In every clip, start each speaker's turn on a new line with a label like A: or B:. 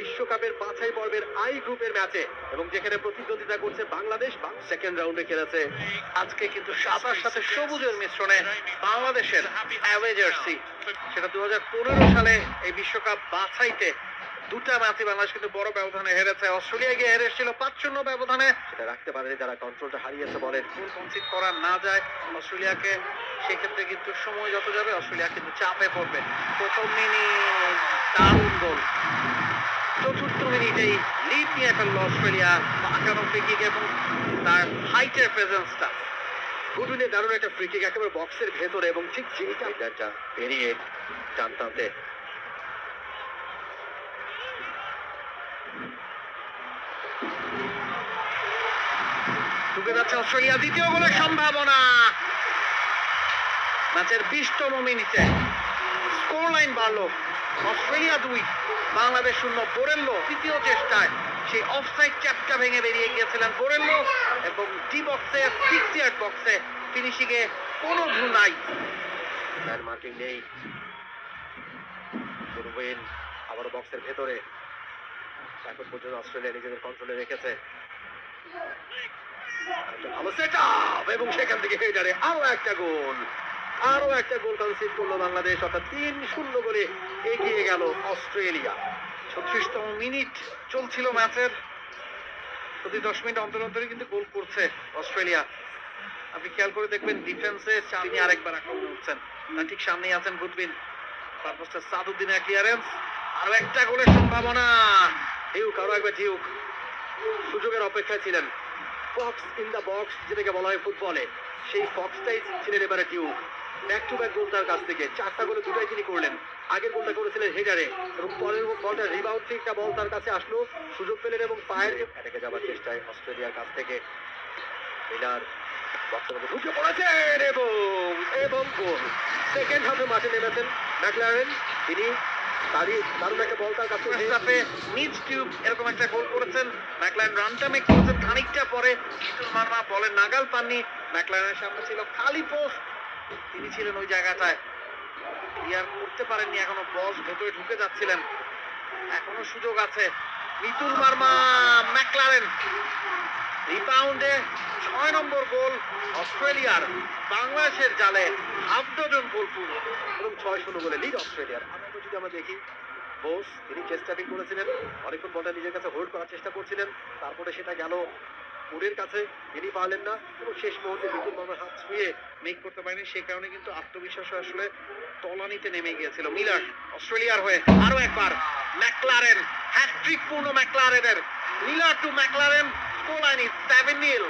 A: বিশ্বকাপের বাছাই পর্বের আই গ্রুপের ম্যাচে এবং যেখানে প্রতিদ্বন্দ্বিতা করছে বাংলাদেশ সেকেন্ড রাউন্ডে খেলেছে। আজকে কিন্তু সাদার সাথে সবুজের মিশ্রণে বাংলাদেশের অ্যাওয়ে জার্সি, সেটা 2015 সালে এই বিশ্বকাপ বাছাইতে দুটা ম্যাচে বাংলাদেশ কিন্তু বড় ব্যবধানে হেরেছে। অস্ট্রেলিয়া গিয়ে হেরে এসেছিল 5-0 ব্যবধানে, সেটা রাখতে পারেনি তারা, কন্ট্রোলটা হারিয়েছে বলেন। গোল কনসিড করা না যায় অস্ট্রেলিয়াকে, সেক্ষেত্রে কিন্তু সময় যত যাবে অস্ট্রেলিয়া কিন্তু চাপে পড়বে। প্রথম মিনিট দারুণ গোল, চতুর্থ মিনিটেই লিড নিয়ে ফেললো অস্ট্রেলিয়া। পাকানো ফ্রি কিক এবং তার হাইটের প্রেজেন্সটা, গুডউইনের দারুণ একটা ফ্রি কিক একেবারে বক্সের ভেতরে এবং ঠিক যেইটা পেরিয়ে টানতে ঢুকে যাচ্ছে অস্ট্রেলিয়া। দ্বিতীয় গোলের সম্ভাবনা ম্যাচের 20তম মিনিটে, স্কোর লাইন বাড়লো, অস্ট্রেলিয়া 2 বাংলাদেশ 0। বোরেল্লো তৃতীয় চেষ্টায় সেই অফসাইড ট্যাপটা ভেঙে বেরিয়ে গিয়েছিলেন বোরেল্লো এবং ডি বক্সে 6 ইয়ার্ড বক্সে ফিনিশিং এ কোনো ভুল নাই, ম্যান মার্কিং নেই। গুডউইন আবারও বক্সের ভেতরে, এখন পর্যন্ত অস্ট্রেলিয়া নিজেদের কন্ট্রোলে রেখেছে। ভালো সেটআপ এবং সেখান থেকে হেডারে আরো একটা গোল কনসিড করলো বাংলাদেশ, অর্থাৎ 3-0 গোলে এগিয়ে গেল অস্ট্রেলিয়া। 36তম মিনিট চলছিল ম্যাচের, প্রতি 10 মিনিট অন্তর অন্তরই কিন্তু গোল করছে অস্ট্রেলিয়া। আপনি খেয়াল করে দেখবেন ডিফেন্সে তিনি আরেকবার আক্রমণ হচ্ছেন, তার ঠিক সামনেই আছেন গুডউইন, পারপোস্টার সাদউদ্দিনের ক্লিয়ারেন্স, আরো একটা গোলের সম্ভাবনা। আরো একবার ডিউক সুযোগের অপেক্ষায় ছিলেন। ফক্স ইন দ্য বক্স যেটাকে বলা হয় ফুটবলে, সেই ফক্সটাই ছিলেন এবারে ডিউক। ব্যাক টু ব্যাক গোল তার কাছ থেকে, 4টা গোলে 2টাই তিনি করলেন। আগের গোলটা করেছিলেন হেডারে এবং পরের বলটা রিবাউন্ড থেকে একটা বল তার কাছে আসলো, সুযোগ পেলেন এবং পায়ের এটাকে যাবার চেষ্টায় অস্ট্রেলিয়ার কাছ থেকে মিলার বক্সের মধ্যে ঢুকে পড়েছেন এবং গোল। সেকেন্ড হাফে মাঠে নেমেছেন ম্যাকলারেন, তিনি দারুণ একটা বল তার কাছে নিচ টিউব এরকম একটা গোল করেছেন। ম্যাকলারেন রানটা মেক করেছেন, খানিকটা পরে মিতুল মার্মা বলের নাগাল পাননি, ম্যাকলারেনের সামনে ছিল খালি পোস্ট, তিনি ছিলেন ওই জায়গাটায়, ক্লিয়ার করতে পারেননি, এখনো বস ভেতরে ঢুকে যাচ্ছিলেন, এখনো সুযোগ আছে। মিতুল মার্মা, ম্যাকলারেন রিবাউন্ডে 6 নম্বর গোল অস্ট্রেলিয়ার, বাংলাদেশের জালে হাফ ডজন গোল পূর্ণ এবং 6-0 গোলে লিড অস্ট্রেলিয়ার। যদি আমরা দেখি বোস, তিনি চেষ্টাটি করেছিলেন, অনেকক্ষণ বলটা নিজের কাছে হোল্ড করার চেষ্টা করছিলেন, তারপরে সেটা গেল উডের কাছে, তিনি পারলেন না এবং শেষ মুহূর্তে মিতুল মার্মার হাত ছুঁয়ে মেক করতে পারেনি, সেই কারণে কিন্তু আত্মবিশ্বাস আসলে তলানিতে নেমে গিয়েছিল মিলার অস্ট্রেলিয়ার হয়ে। আরো একবার ম্যাকলারেন, হ্যাটট্রিক পূর্ণ ম্যাকলারেনের, Miller to McLaren, score line is 7-0।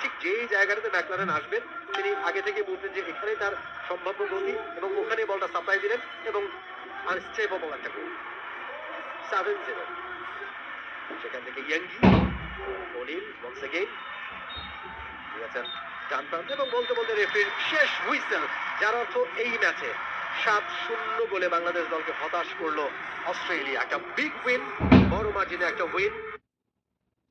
A: ঠিক যেই জায়গাটাতে ম্যাকলারেন আসবেন তিনি আগে থেকে বলতেন যে এখানেই তার সম্ভাব্য গতি এবং ওখানে বলটা সাপ্লাই দিলেন এবং আনস্টেপেবল একটা গোল, 7-0। সেখান থেকে ইয়াঙ্গি অনিল once again দিয়েছেন ডান প্রান্তে এবং বলতে বলতে রেফারির শেষ হুইসেল, যার অর্থ এই ম্যাচে 7-0 বলে বাংলাদেশ দলকে হতাশ করলো অস্ট্রেলিয়া। একটা বিগ উইন, বড় মার্জিনে একটা উইন।